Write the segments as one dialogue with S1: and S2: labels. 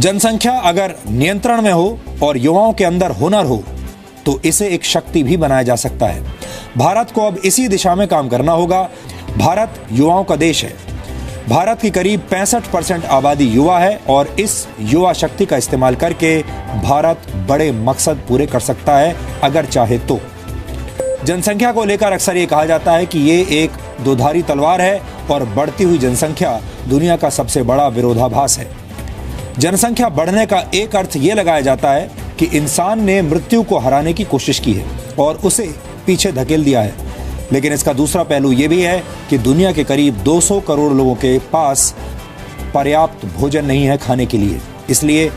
S1: जनसंख्या अगर नियंत्रण में हो और युवाओं के अंदर हुनर हो तो इसे एक शक्ति भी बनाया जा सकता है। भारत को अब इसी दिशा में काम करना होगा। भारत युवाओं का देश है। भारत की करीब 65% आबादी युवा है और इस युवा शक्ति का इस्तेमाल करके भारत बड़े मकसद पूरे कर सकता है अगर चाहे तो। जनसंख्या को लेकर अक्सर ये कहा जाता है कि ये एक दोधारी तलवार है और बढ़ती हुई जनसंख्या दुनिया का सबसे बड़ा विरोधाभास है। जनसंख्या बढ़ने का एक अर्थ ये लगाया जाता है कि इंसान ने मृत्यु को हराने की कोशिश की है और उसे पीछे धकेल दिया है। लेकिन इसका दूसरा पहलू ये भी है कि दुनिया के करीब 200 करोड़ लोगों के पास पर्याप्त भोजन नहीं है खाने के लिए। इसलिए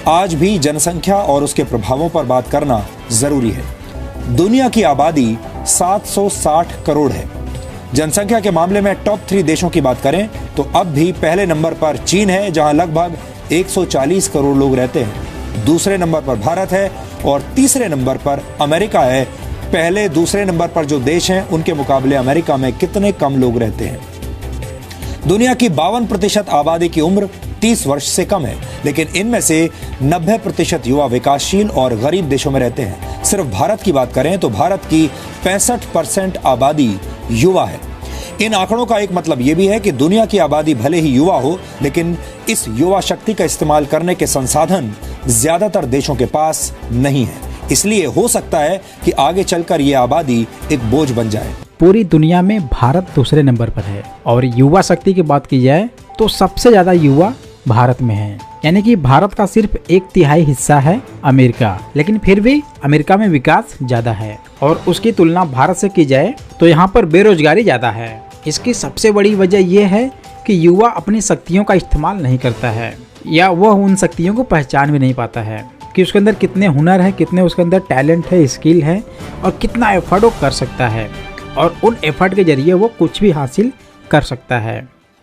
S1: आज भी जनसंख्या और उसके प्रभावों पर बात करना जरूरी है। दुनिया की आबादी 760 करोड़ है। जनसंख्या के मामले में टॉप 3 देशों की बात करें तो अब भी पहले नंबर पर चीन है, जहां लगभग 140 करोड़ लोग रहते हैं। दूसरे नंबर पर भारत है और तीसरे नंबर पर अमेरिका है। पहले दूसरे नंबर पर जो देश हैं उनके मुकाबले अमेरिका में कितने कम लोग रहते हैं। दुनिया की 52% आबादी की उम्र 30 वर्ष से कम है, लेकिन इनमें से 90% युवा विकासशील और गरीब देशों में रहते हैं। सिर्फ भारत की बात करें तो भारत की 65% आबादी युवा है। इन आंकड़ों का एक मतलब यह भी है कि दुनिया की आबादी भले ही युवा हो, लेकिन इस युवा शक्ति का इस्तेमाल करने के संसाधन ज्यादातर देशों के पास नहीं है। इसलिए हो सकता है कि आगे चलकर यह आबादी एक बोझ बन जाए।
S2: पूरी दुनिया में भारत दूसरे नंबर पर है और युवा शक्ति की बात की जाए तो सबसे ज्यादा युवा भारत में है। यानी कि भारत का सिर्फ 1/3 हिस्सा है अमेरिका, लेकिन फिर भी अमेरिका में विकास ज्यादा है और उसकी तुलना भारत से की जाए तो यहाँ पर बेरोजगारी ज्यादा है। इसकी सबसे बड़ी वजह यह है कि युवा अपनी शक्तियों का इस्तेमाल नहीं करता है या वह उन शक्तियों को पहचान भी नहीं पाता है कि उसके अंदर कितने हुनर है, कितने उसके अंदर टैलेंट है, स्किल है और कितना एफर्ट वो कर सकता है और उन एफर्ट के जरिए वो कुछ भी हासिल कर सकता है।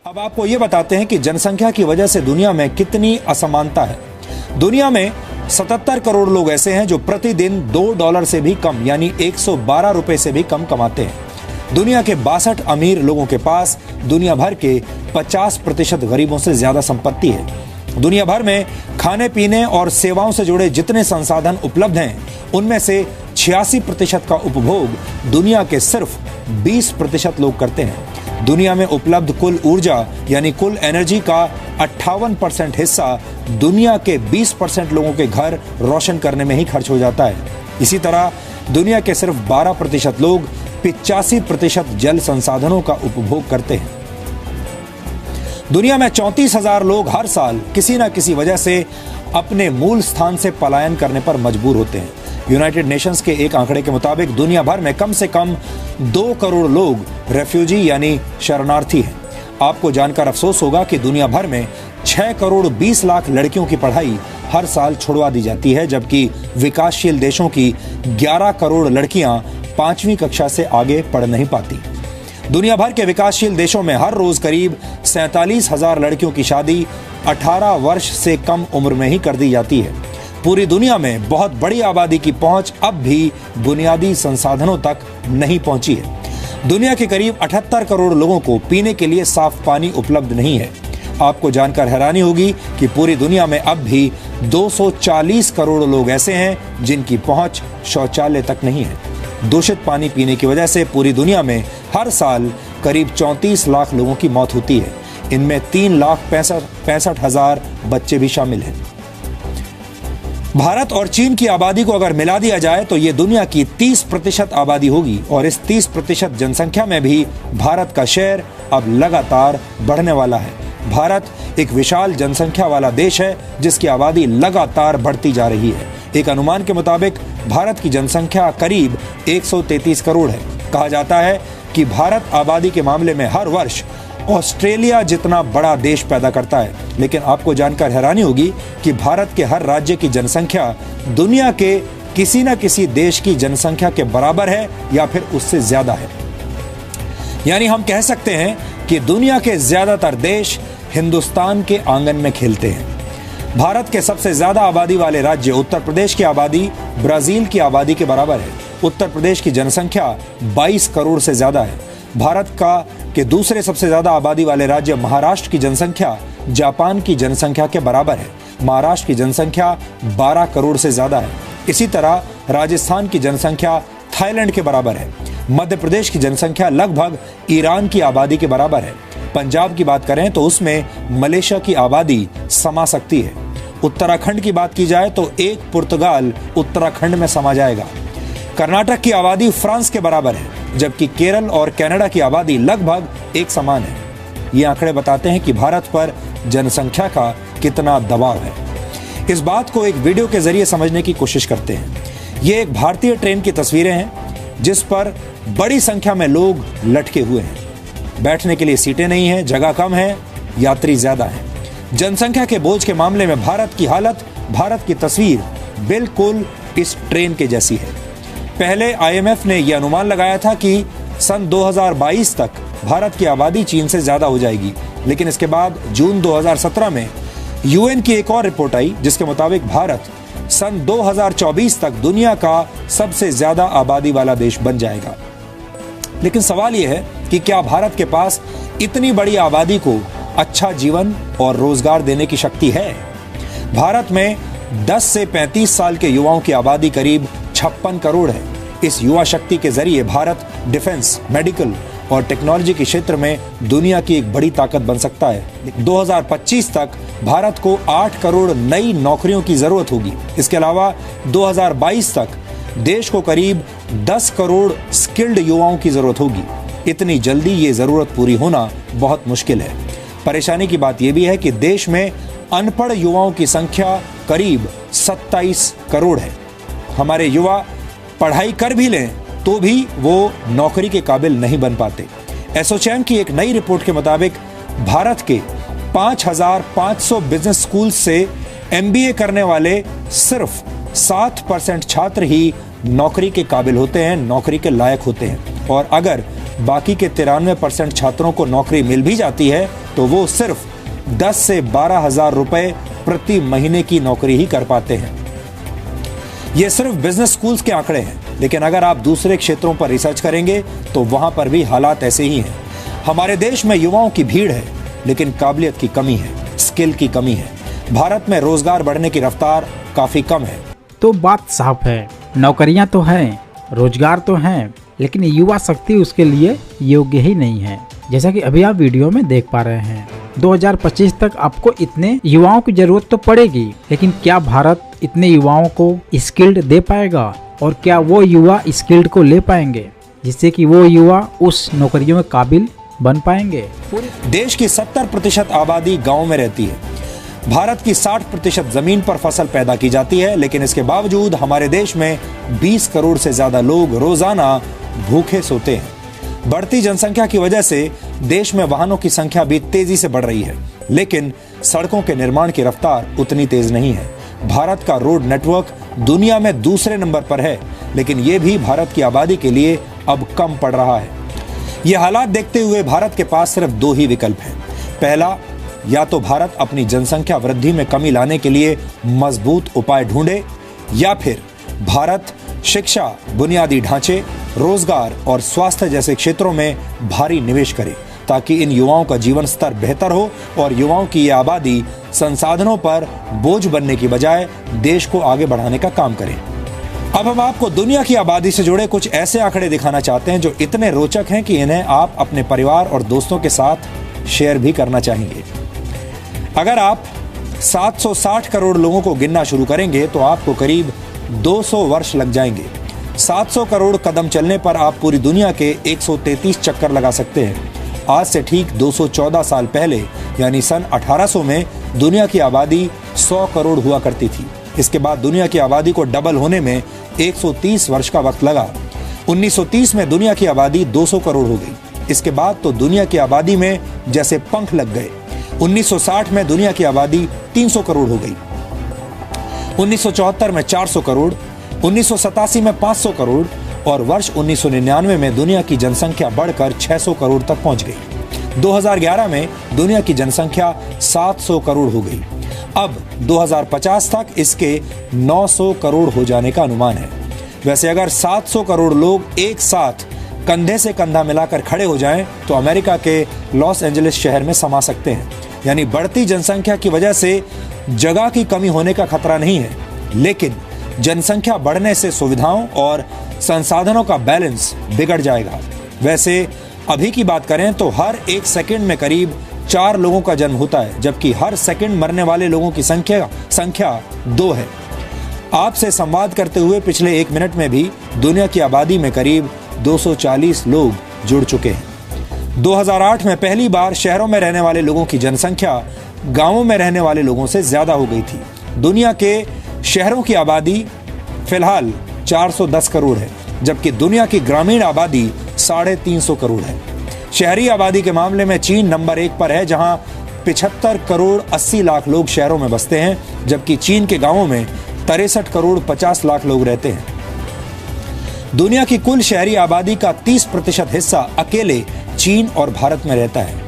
S1: अब आपको ये बताते हैं कि जनसंख्या की वजह से दुनिया में कितनी असमानता है। दुनिया में 77 करोड़ लोग ऐसे हैं जो प्रतिदिन $2 से भी कम यानी 112 रुपए से भी कम कमाते हैं। दुनिया के 62 अमीर लोगों के पास दुनिया भर के 50% गरीबों से ज्यादा संपत्ति है। दुनिया भर में खाने पीने और सेवाओं से जुड़े जितने संसाधन उपलब्ध हैं उनमें से 86% का उपभोग दुनिया के सिर्फ 20% लोग करते हैं। दुनिया में उपलब्ध कुल ऊर्जा यानी कुल एनर्जी का 58% हिस्सा दुनिया के 20% लोगों के घर रोशन करने में ही खर्च हो जाता है। इसी तरह दुनिया के सिर्फ 12% लोग 85% जल संसाधनों का उपभोग करते हैं। दुनिया में 34,000 लोग हर साल किसी न किसी वजह से अपने मूल स्थान से पलायन करने पर मजबूर होते हैं। यूनाइटेड नेशंस के एक आंकड़े के मुताबिक दुनिया भर में कम से कम 2 करोड़ लोग रेफ्यूजी यानी शरणार्थी हैं। आपको जानकर अफसोस होगा कि दुनिया भर में 6 करोड़ 20 लाख लड़कियों की पढ़ाई हर साल छुड़वा दी जाती है, जबकि विकासशील देशों की 11 करोड़ लड़कियां 5वीं कक्षा से आगे पढ़ नहीं पाती। दुनिया भर के विकासशील देशों में हर रोज करीब 47,000 लड़कियों की शादी 18 वर्ष से कम उम्र में ही कर दी जाती है। पूरी दुनिया में बहुत बड़ी आबादी की पहुंच अब भी बुनियादी संसाधनों तक नहीं पहुंची है। दुनिया के करीब 78 करोड़ लोगों को पीने के लिए साफ पानी उपलब्ध नहीं है। आपको जानकर हैरानी होगी कि पूरी दुनिया में अब भी 240 करोड़ लोग ऐसे हैं जिनकी पहुंच शौचालय तक नहीं है। दूषित पानी पीने की वजह से पूरी दुनिया में हर साल करीब 34 लाख लोगों की मौत होती है। इनमें 3,65,000 बच्चे भी शामिल हैं। भारत और चीन की आबादी को अगर मिला दिया जाए तो ये दुनिया की 30% आबादी होगी और इस 30% जनसंख्या में भी भारत का शेयर अब लगातार बढ़ने वाला है। भारत एक विशाल जनसंख्या वाला देश है जिसकी आबादी लगातार बढ़ती जा रही है। एक अनुमान के मुताबिक भारत की जनसंख्या करीब 133 करोड़ है। कहा जाता है कि भारत आबादी के मामले में हर वर्ष ऑस्ट्रेलिया जितना बड़ा देश पैदा करता है, लेकिन आपको जानकर हैरानी होगी कि भारत के हर राज्य की जनसंख्या दुनिया के किसी न किसी देश की जनसंख्या के बराबर है या फिर उससे ज्यादा है। यानी हम कह सकते हैं कि दुनिया के ज्यादातर देश हिंदुस्तान के आंगन में खेलते हैं। भारत के सबसे ज्यादा आबादी वाले राज्य उत्तर प्रदेश की आबादी ब्राजील की आबादी के बराबर है। उत्तर प्रदेश की जनसंख्या 22 करोड़ से ज्यादा है। भारत के दूसरे सबसे ज्यादा आबादी वाले राज्य महाराष्ट्र की जनसंख्या जापान की जनसंख्या के बराबर है। महाराष्ट्र की जनसंख्या 12 करोड़ से ज्यादा है। इसी तरह राजस्थान की जनसंख्या थाईलैंड के बराबर है। मध्य प्रदेश की जनसंख्या लगभग ईरान की आबादी के बराबर है। पंजाब की बात करें तो उसमें मलेशिया की आबादी समा सकती है। उत्तराखंड की बात की जाए तो एक पुर्तगाल उत्तराखंड में समा जाएगा। कर्नाटक की आबादी फ्रांस के बराबर है, जबकि केरल और कनाडा की आबादी लगभग एक समान है। ये आंकड़े बताते हैं कि भारत पर जनसंख्या का कितना दबाव है। इस बात को एक वीडियो के जरिए समझने की कोशिश करते हैं। ये एक भारतीय ट्रेन की तस्वीरें हैं जिस पर बड़ी संख्या में लोग लटके हुए हैं। बैठने के लिए सीटें नहीं हैं, जगह कम है, यात्री ज्यादा हैं। जनसंख्या के बोझ के मामले में भारत की तस्वीर बिल्कुल इस ट्रेन के जैसी है। पहले IMF ने यह अनुमान लगाया था कि सन 2022 तक भारत की आबादी चीन से ज्यादा हो जाएगी, लेकिन इसके बाद जून 2017 में UN की एक और रिपोर्ट आई जिसके मुताबिक भारत सन 2024 तक दुनिया का सबसे ज्यादा आबादी वाला देश बन जाएगा। लेकिन सवाल यह है कि क्या भारत के पास इतनी बड़ी आबादी को अच्छा जीवन और रोजगार देने की शक्ति है? भारत में 10 से 35 साल के युवाओं की आबादी करीब 56 करोड़ है। इस युवा शक्ति के जरिए भारत डिफेंस, मेडिकल और टेक्नोलॉजी के क्षेत्र में दुनिया की एक बड़ी ताकत बन सकता है। 2025 तक भारत को 8 करोड़ नई नौकरियों की जरूरत होगी। इसके अलावा 2022 तक देश को करीब 10 करोड़ स्किल्ड युवाओं की जरूरत होगी। इतनी जल्दी ये जरूरत पूरी होना बहुत मुश्किल है। परेशानी की बात यह भी है कि देश में अनपढ़ युवाओं की संख्या करीब 27 करोड़ है। हमारे युवा पढ़ाई कर भी लें तो भी वो नौकरी के काबिल नहीं बन पाते। एसोचैम की एक नई रिपोर्ट के मुताबिक भारत के 5,500 बिजनेस स्कूल से MBA करने वाले सिर्फ 7% छात्र ही नौकरी के काबिल होते हैं, नौकरी के लायक होते हैं। और अगर बाकी के 93% छात्रों को नौकरी मिल भी जाती है तो वो सिर्फ 10 से 12 हजार रुपए प्रति महीने की नौकरी ही कर पाते हैं। ये सिर्फ बिजनेस स्कूल्स के आंकड़े हैं, लेकिन अगर आप दूसरे क्षेत्रों पर रिसर्च करेंगे तो वहां पर भी हालात ऐसे ही हैं। हमारे देश में युवाओं की भीड़ है, लेकिन काबिलियत की कमी है, स्किल की कमी है। भारत में रोजगार बढ़ने की रफ्तार काफी कम है।
S2: तो बात साफ है, नौकरियां तो हैं, रोजगार तो हैं, लेकिन युवा शक्ति उसके लिए योग्य ही नहीं है। जैसा कि अभी आप वीडियो में देख पा रहे हैं, 2025 तक आपको इतने युवाओं की जरूरत तो पड़ेगी, लेकिन क्या भारत इतने युवाओं को स्किल्ड दे पाएगा? और क्या वो युवा स्किल्ड को ले पाएंगे जिससे कि वो युवा उस नौकरियों में काबिल बन पाएंगे?
S1: देश की 70% आबादी गांव में रहती है। भारत की 60% जमीन पर फसल पैदा की जाती है, लेकिन इसके बावजूद हमारे देश में 20 करोड़ से ज्यादा लोग रोजाना भूखे सोते हैं। बढ़ती जनसंख्या की वजह से देश में वाहनों की संख्या भी तेजी से बढ़ रही है, लेकिन सड़कों के निर्माण की रफ्तार उतनी तेज नहीं है। भारत का रोड नेटवर्क दुनिया में दूसरे नंबर पर है, लेकिन यह भी भारत की आबादी के लिए अब कम पड़ रहा है। ये हालात देखते हुए भारत के पास सिर्फ 2 ही विकल्प हैं। पहला, या तो भारत अपनी जनसंख्या वृद्धि में कमी लाने के लिए मजबूत उपाय ढूंढे, या फिर भारत शिक्षा, बुनियादी ढांचे, रोजगार और स्वास्थ्य जैसे क्षेत्रों में भारी निवेश करे, ताकि इन युवाओं का जीवन स्तर बेहतर हो और युवाओं की ये आबादी संसाधनों पर बोझ बनने की बजाय देश को आगे बढ़ाने का काम करे। अब हम आपको दुनिया की आबादी से जुड़े कुछ ऐसे आंकड़े दिखाना चाहते हैं जो इतने रोचक हैं कि इन्हें आप अपने परिवार और दोस्तों के साथ शेयर भी करना चाहेंगे। अगर आप 760 करोड़ लोगों को गिनना शुरू करेंगे तो आपको करीब 200 वर्ष लग जाएंगे। 700 करोड़ कदम चलने पर आप पूरी दुनिया के 133 चक्कर लगा सकते हैं। आज से ठीक 214 साल पहले यानी सन 1800 में दुनिया की आबादी 100 करोड़ हुआ करती थी। इसके बाद दुनिया की आबादी को डबल होने में 130 वर्ष का वक्त लगा। 1930 में दुनिया की आबादी 200 करोड़ हो गई। इसके बाद तो दुनिया की आबादी में जैसे पंख लग गए। 1960 में दुनिया की आबादी 300 करोड़ हो गई। 1974 में 400 करोड़, 1987 में 500 करोड़ और वर्ष 1999 में दुनिया की जनसंख्या बढ़कर 600 करोड़ तक पहुंच गई। 2011 में दुनिया की जनसंख्या 700 करोड़ हो गई। अब 2050 तक इसके 900 करोड़ हो जाने का अनुमान है। वैसे अगर 700 करोड़ लोग एक साथ कंधे से कंधा मिलाकर खड़े हो जाएं तो अमेरिका के लॉस एंजलिस शहर में समा सकते हैं। यानी बढ़ती जनसंख्या की वजह से जगह की कमी होने का खतरा नहीं है, लेकिन जनसंख्या बढ़ने से सुविधाओं और संसाधनों का बैलेंस बिगड़ जाएगा। वैसे अभी की बात करें तो हर 1 सेकंड में करीब 4 लोगों का जन्म होता है, जबकि हर सेकंड मरने वाले लोगों की संख्या 2 है। आपसे संवाद करते हुए पिछले 1 मिनट में भी दुनिया की आबादी में करीब 240 लोग जुड़ चुके हैं। 2008 में पहली बार शहरों में रहने वाले लोगों की जनसंख्या गांवों में रहने वाले लोगों से ज्यादा हो गई थी। दुनिया के शहरों की आबादी फिलहाल 410 करोड़ है, जबकि दुनिया की ग्रामीण आबादी 350 करोड़ है। शहरी आबादी के मामले में चीन नंबर 1 पर है, जहां 75 करोड़ 80 लाख लोग शहरों में बसते हैं, जबकि चीन के गांवों में 63 करोड़ 50 लाख लोग रहते हैं। दुनिया की कुल शहरी आबादी का 30% हिस्सा अकेले चीन और भारत में रहता है।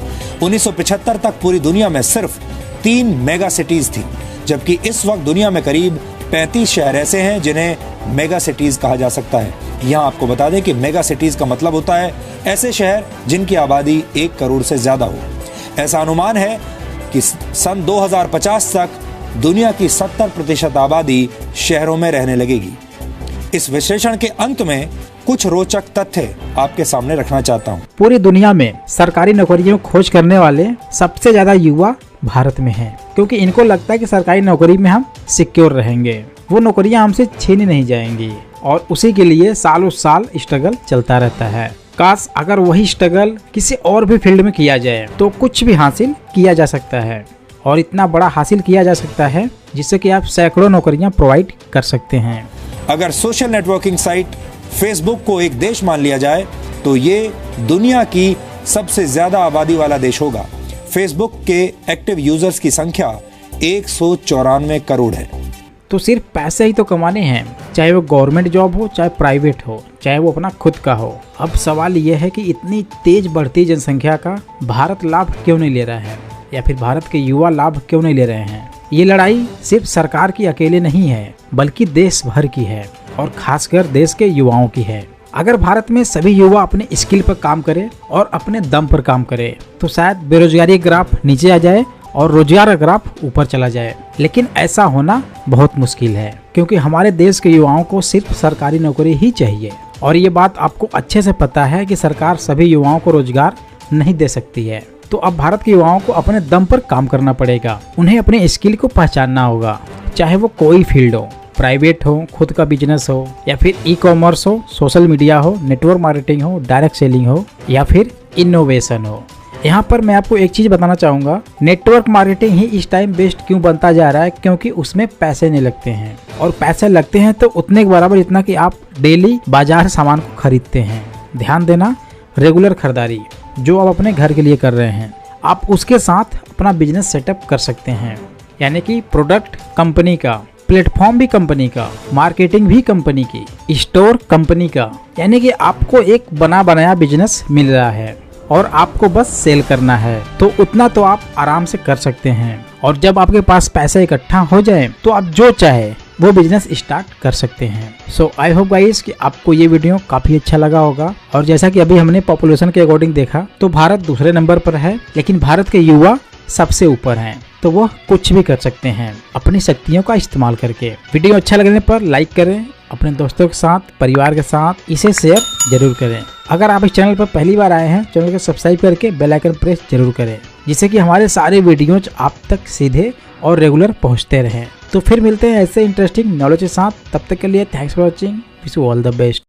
S1: 1975 तक पूरी दुनिया में सिर्फ 3 मेगा सिटीज थी, जबकि इस वक्त दुनिया में करीब 35 शहर ऐसे हैं जिन्हें मेगा सिटीज कहा जा सकता है। यहाँ आपको बता दें कि मेगा सिटीज का मतलब होता है ऐसे शहर जिनकी आबादी 1 करोड़ से ज्यादा हो। ऐसा अनुमान है कि सन 2050 तक दुनिया की 70% आबादी शहरों में रहने लगेगी। इस विश्लेषण के अंत में कुछ रोचक तथ्य आपके सामने रखना चाहता हूँ।
S2: पूरी दुनिया में सरकारी नौकरियों खोज करने वाले सबसे ज्यादा युवा भारत में हैं, क्योंकि इनको लगता है कि सरकारी नौकरी में हम सिक्योर रहेंगे, वो नौकरियां हमसे छीनी नहीं जाएंगी, और उसी के लिए सालों साल स्ट्रगल चलता रहता है। काश अगर वही स्ट्रगल किसी और भी फील्ड में किया जाए तो कुछ भी हासिल किया जा सकता है, और इतना बड़ा हासिल किया जा सकता है जिससे कि आप सैकड़ों नौकरियां प्रोवाइड कर सकते हैं।
S1: अगर सोशल नेटवर्किंग साइट फेसबुक को एक देश मान लिया जाए तो ये दुनिया की सबसे ज्यादा आबादी वाला देश होगा। फेसबुक के एक्टिव यूजर्स की संख्या 194 करोड़ है।
S2: तो सिर्फ पैसे ही तो कमाने हैं, चाहे वो गवर्नमेंट जॉब हो, चाहे प्राइवेट हो, चाहे वो अपना खुद का हो। अब सवाल ये है कि इतनी तेज बढ़ती जनसंख्या का भारत लाभ क्यों नहीं ले रहा है, या फिर भारत के युवा लाभ क्यों नहीं ले रहे हैं। ये लड़ाई सिर्फ सरकार की अकेले नहीं है, बल्कि देश भर की है, और खासकर देश के युवाओं की है। अगर भारत में सभी युवा अपने स्किल पर काम करें और अपने दम पर काम करें तो शायद बेरोजगारी ग्राफ नीचे आ जाए और रोजगार ग्राफ ऊपर चला जाए। लेकिन ऐसा होना बहुत मुश्किल है, क्योंकि हमारे देश के युवाओं को सिर्फ सरकारी नौकरी ही चाहिए, और ये बात आपको अच्छे से पता है कि सरकार सभी युवाओं को रोजगार नहीं दे सकती है। तो अब भारत के युवाओं को अपने दम पर काम करना पड़ेगा। उन्हें अपने स्किल को पहचानना होगा, चाहे वो कोई फील्ड हो, प्राइवेट हो, खुद का बिजनेस हो, या फिर ई-कॉमर्स हो, सोशल मीडिया हो, नेटवर्क मार्केटिंग हो, डायरेक्ट सेलिंग हो, या फिर इनोवेशन हो। यहाँ पर मैं आपको एक चीज बताना चाहूंगा, नेटवर्क मार्केटिंग ही इस टाइम बेस्ट क्यों बनता जा रहा है, क्योंकि उसमें पैसे नहीं लगते हैं, और पैसे लगते हैं तो उतने के बराबर जितना कि आप डेली बाजार से सामान को खरीदते हैं। ध्यान देना, रेगुलर खरीदारी जो आप अपने घर के लिए कर रहे हैं, आप उसके साथ अपना बिजनेस सेटअप कर सकते हैं। यानी कि प्रोडक्ट कंपनी का, प्लेटफॉर्म भी कंपनी का, मार्केटिंग भी कंपनी की, स्टोर कंपनी का, यानी कि आपको एक बना बनाया बिजनेस मिल रहा है और आपको बस सेल करना है। तो उतना तो आप आराम से कर सकते हैं, और जब आपके पास पैसा इकट्ठा हो जाए तो आप जो चाहे वो बिजनेस स्टार्ट कर सकते हैं। सो आई होप गाइस कि आपको ये वीडियो काफी अच्छा लगा होगा। और जैसा कि अभी हमने पॉपुलेशन के अकॉर्डिंग देखा तो भारत दूसरे नंबर पर है, लेकिन भारत के युवा सबसे ऊपर हैं, तो वह कुछ भी कर सकते हैं अपनी शक्तियों का इस्तेमाल करके। वीडियो अच्छा लगने पर लाइक करें, अपने दोस्तों के साथ, परिवार के साथ इसे शेयर जरूर करें। अगर आप इस चैनल पर पहली बार आए हैं, चैनल को सब्सक्राइब करके बेल आइकन प्रेस जरूर करें, जिससे कि हमारे सारे वीडियोज आप तक सीधे और रेगुलर पहुंचते रहें। तो फिर मिलते हैं ऐसे इंटरेस्टिंग नॉलेज के साथ। तब तक के लिए thanks for watching, wish you all the best.